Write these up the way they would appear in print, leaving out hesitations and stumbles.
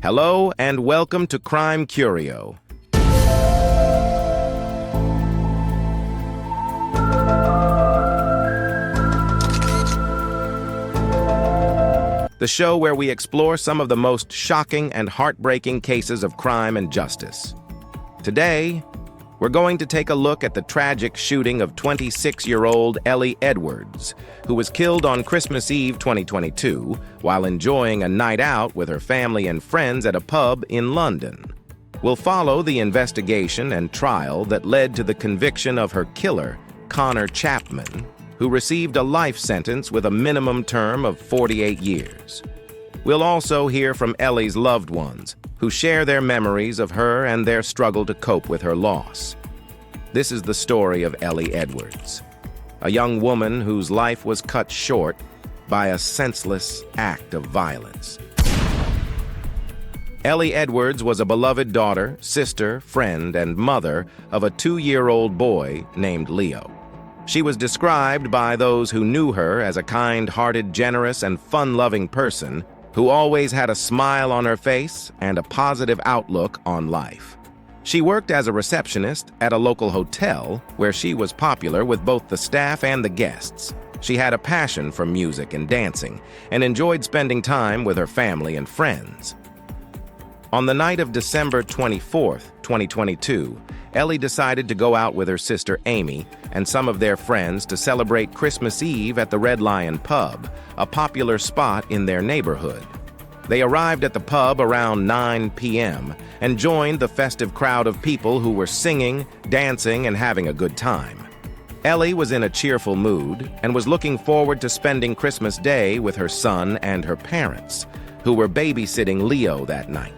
Hello and welcome to Crime Curio. The show where we explore some of the most shocking and heartbreaking cases of crime and justice. Today, we're going to take a look at the tragic shooting of 26-year-old Ellie Edwards, who was killed on Christmas Eve 2022 while enjoying a night out with her family and friends at a pub in London. We'll follow the investigation and trial that led to the conviction of her killer, Chapman, who received a life sentence with a minimum term of 48 years. We'll also hear from Ellie's loved ones, who share their memories of her and their struggle to cope with her loss. This is the story of Ellie Edwards, a young woman whose life was cut short by a senseless act of violence. Ellie Edwards was a beloved daughter, sister, friend, and mother of a 2-year-old boy named Leo. She was described by those who knew her as a kind-hearted, generous, and fun-loving person who always had a smile on her face and a positive outlook on life. She worked as a receptionist at a local hotel where she was popular with both the staff and the guests. She had a passion for music and dancing and enjoyed spending time with her family and friends. On the night of December 24th, 2022, Ellie decided to go out with her sister Amy and some of their friends to celebrate Christmas Eve at the Red Lion Pub, a popular spot in their neighborhood. They arrived at the pub around 9 p.m. and joined the festive crowd of people who were singing, dancing, and having a good time. Ellie was in a cheerful mood and was looking forward to spending Christmas Day with her son and her parents, who were babysitting Leo that night.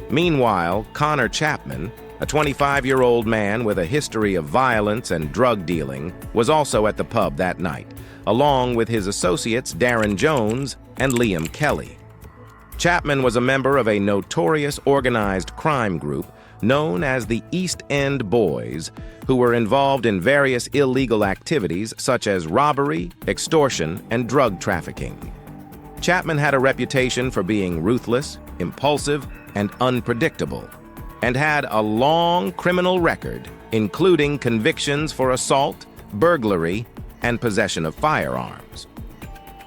Meanwhile, Chapman, a 25-year-old man with a history of violence and drug dealing, was also at the pub that night, along with his associates Darren Jones and Liam Kelly. Chapman was a member of a notorious organized crime group known as the East End Boys, who were involved in various illegal activities such as robbery, extortion, and drug trafficking. Chapman had a reputation for being ruthless, impulsive, and unpredictable, and had a long criminal record, including convictions for assault, burglary, and possession of firearms.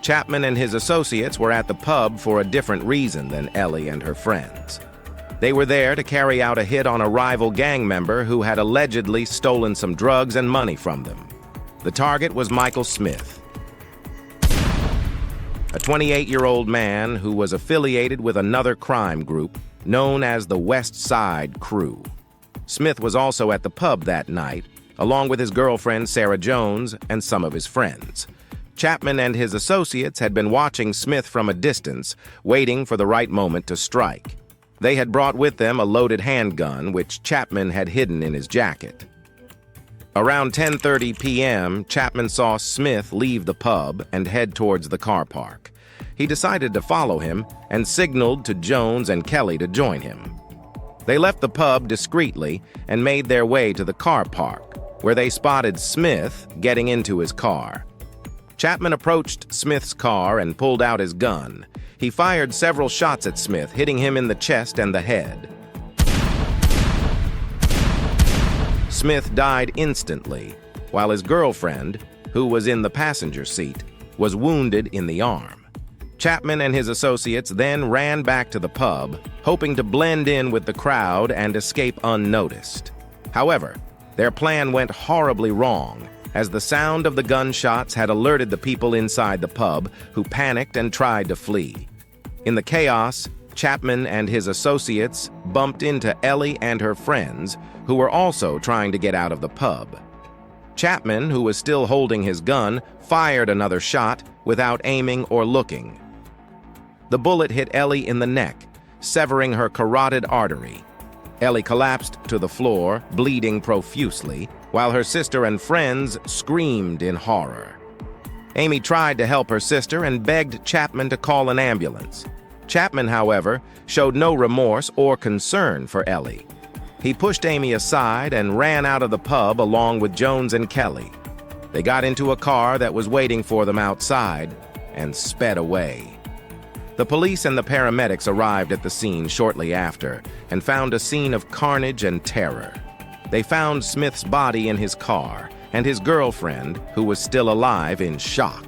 Chapman and his associates were at the pub for a different reason than Ellie and her friends. They were there to carry out a hit on a rival gang member who had allegedly stolen some drugs and money from them. The target was Michael Smith, a 28-year-old man who was affiliated with another crime group known as the West Side Crew. Smith was also at the pub that night, along with his girlfriend Sarah Jones and some of his friends. Chapman and his associates had been watching Smith from a distance, waiting for the right moment to strike. They had brought with them a loaded handgun, which Chapman had hidden in his jacket. Around 10:30 p.m., Chapman saw Smith leave the pub and head towards the car park. He decided to follow him and signaled to Jones and Kelly to join him. They left the pub discreetly and made their way to the car park, where they spotted Smith getting into his car. Chapman approached Smith's car and pulled out his gun. He fired several shots at Smith, hitting him in the chest and the head. Smith died instantly, while his girlfriend, who was in the passenger seat, was wounded in the arm. Chapman and his associates then ran back to the pub, hoping to blend in with the crowd and escape unnoticed. However, their plan went horribly wrong, as the sound of the gunshots had alerted the people inside the pub, who panicked and tried to flee. In the chaos, Chapman and his associates bumped into Ellie and her friends, who were also trying to get out of the pub. Chapman, who was still holding his gun, fired another shot without aiming or looking. The bullet hit Ellie in the neck, severing her carotid artery. Ellie collapsed to the floor, bleeding profusely, while her sister and friends screamed in horror. Amy tried to help her sister and begged Chapman to call an ambulance. Chapman, however, showed no remorse or concern for Ellie. He pushed Amy aside and ran out of the pub along with Jones and Kelly. They got into a car that was waiting for them outside and sped away. The police and the paramedics arrived at the scene shortly after and found a scene of carnage and terror. They found Smith's body in his car and his girlfriend, who was still alive, in shock.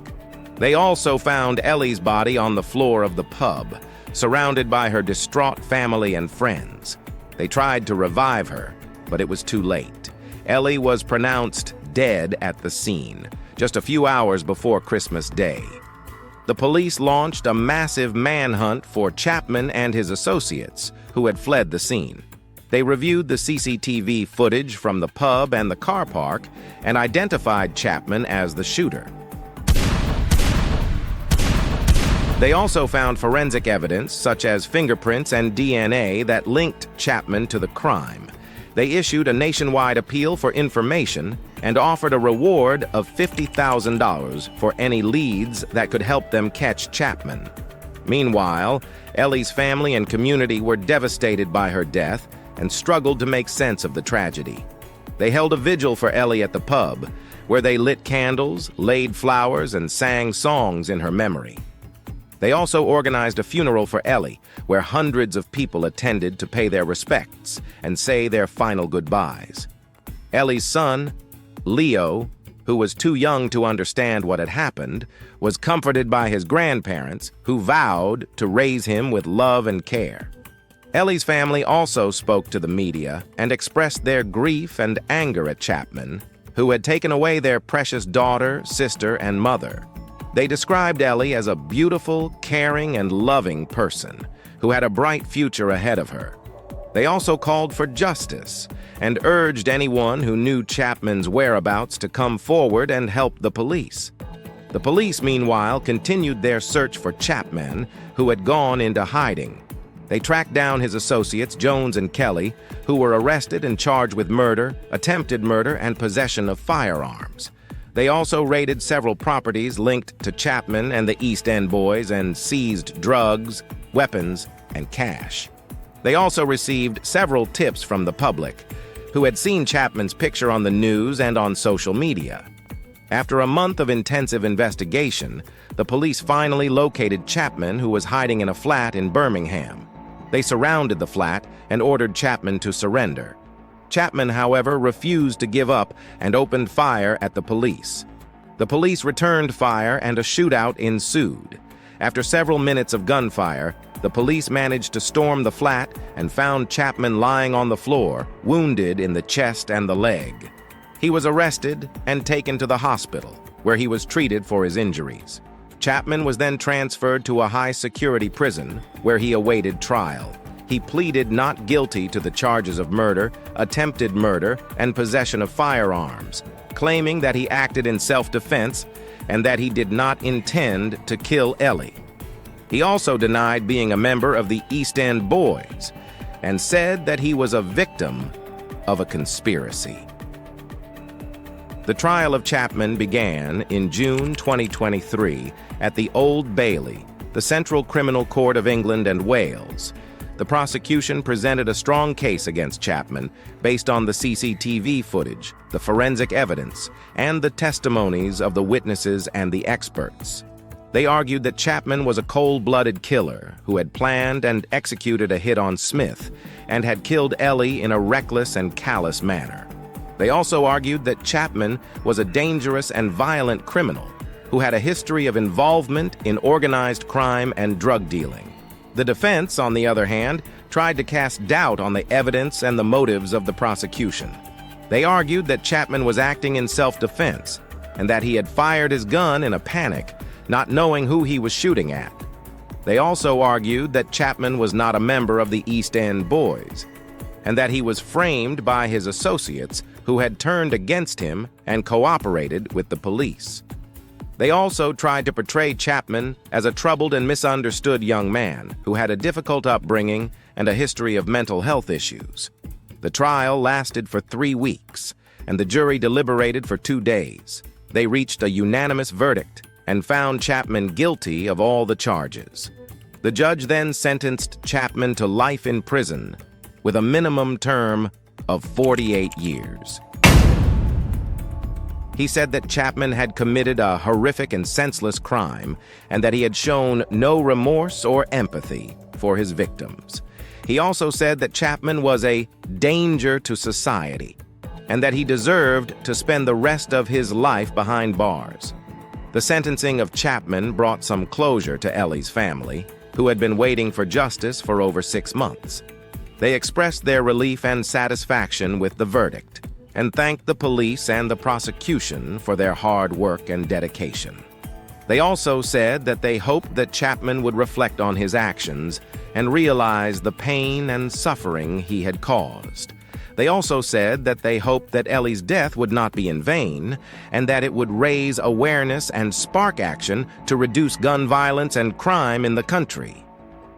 They also found Ellie's body on the floor of the pub, surrounded by her distraught family and friends. They tried to revive her, but it was too late. Ellie was pronounced dead at the scene, just a few hours before Christmas Day. The police launched a massive manhunt for Chapman and his associates, who had fled the scene. They reviewed the CCTV footage from the pub and the car park and identified Chapman as the shooter. They also found forensic evidence, such as fingerprints and DNA, that linked Chapman to the crime. They issued a nationwide appeal for information and offered a reward of $50,000 for any leads that could help them catch Chapman. Meanwhile, Ellie's family and community were devastated by her death and struggled to make sense of the tragedy. They held a vigil for Ellie at the pub, where they lit candles, laid flowers, and sang songs in her memory. They also organized a funeral for Ellie, where hundreds of people attended to pay their respects and say their final goodbyes. Ellie's son, Leo, who was too young to understand what had happened, was comforted by his grandparents, who vowed to raise him with love and care. Ellie's family also spoke to the media and expressed their grief and anger at Chapman, who had taken away their precious daughter, sister, and mother. They described Ellie as a beautiful, caring, and loving person who had a bright future ahead of her. They also called for justice and urged anyone who knew Chapman's whereabouts to come forward and help the police. The police, meanwhile, continued their search for Chapman, who had gone into hiding. They tracked down his associates, Jones and Kelly, who were arrested and charged with murder, attempted murder, and possession of firearms. They also raided several properties linked to Chapman and the East End boys and seized drugs, weapons, and cash. They also received several tips from the public, who had seen Chapman's picture on the news and on social media. After a month of intensive investigation, the police finally located Chapman, who was hiding in a flat in Birmingham. They surrounded the flat and ordered Chapman to surrender. Chapman, however, refused to give up and opened fire at the police. The police returned fire and a shootout ensued. After several minutes of gunfire, the police managed to storm the flat and found Chapman lying on the floor, wounded in the chest and the leg. He was arrested and taken to the hospital, where he was treated for his injuries. Chapman was then transferred to a high-security prison, where he awaited trial. He pleaded not guilty to the charges of murder, attempted murder, and possession of firearms, claiming that he acted in self-defense and that he did not intend to kill Ellie. He also denied being a member of the East End boys and said that he was a victim of a conspiracy. The trial of Chapman began in June 2023 at the Old Bailey, the Central Criminal Court of England and Wales. The prosecution presented a strong case against Chapman based on the CCTV footage, the forensic evidence, and the testimonies of the witnesses and the experts. They argued that Chapman was a cold-blooded killer who had planned and executed a hit on Smith and had killed Ellie in a reckless and callous manner. They also argued that Chapman was a dangerous and violent criminal who had a history of involvement in organized crime and drug dealing. The defense, on the other hand, tried to cast doubt on the evidence and the motives of the prosecution. They argued that Chapman was acting in self-defense and that he had fired his gun in a panic, not knowing who he was shooting at. They also argued that Chapman was not a member of the East End boys and that he was framed by his associates who had turned against him and cooperated with the police. They also tried to portray Chapman as a troubled and misunderstood young man who had a difficult upbringing and a history of mental health issues. The trial lasted for 3 weeks, and the jury deliberated for 2 days. They reached a unanimous verdict and found Chapman guilty of all the charges. The judge then sentenced Chapman to life in prison with a minimum term of 48 years. He said that Chapman had committed a horrific and senseless crime and that he had shown no remorse or empathy for his victims. He also said that Chapman was a danger to society and that he deserved to spend the rest of his life behind bars. The sentencing of Chapman brought some closure to Ellie's family, who had been waiting for justice for over 6 months. They expressed their relief and satisfaction with the verdict and thanked the police and the prosecution for their hard work and dedication. They also said that they hoped that Chapman would reflect on his actions and realize the pain and suffering he had caused. They also said that they hoped that Ellie's death would not be in vain and that it would raise awareness and spark action to reduce gun violence and crime in the country.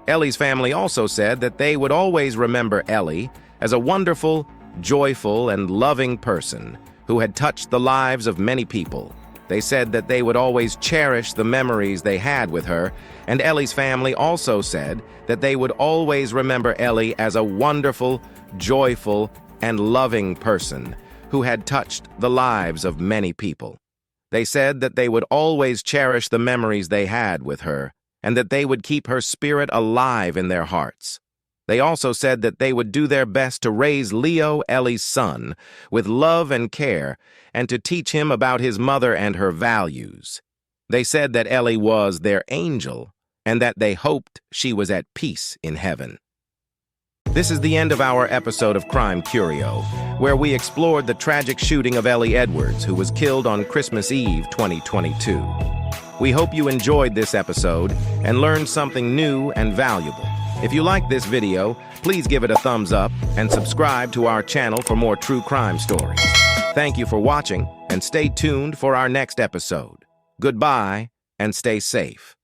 Ellie's family also said that they would always remember Ellie as a wonderful, joyful, and loving person who had touched the lives of many people. They said that they would always cherish the memories they had with her, and Ellie's family also said that they would always remember Ellie as a wonderful, joyful, and loving person who had touched the lives of many people. They said that they would always cherish the memories they had with her, and that they would keep her spirit alive in their hearts. They also said that they would do their best to raise Leo, Ellie's son, with love and care, and to teach him about his mother and her values. They said that Ellie was their angel, and that they hoped she was at peace in heaven. This is the end of our episode of Crime Curio, where we explored the tragic shooting of Ellie Edwards, who was killed on Christmas Eve 2022. We hope you enjoyed this episode and learned something new and valuable. If you like this video, please give it a thumbs up and subscribe to our channel for more true crime stories. Thank you for watching and stay tuned for our next episode. Goodbye and stay safe.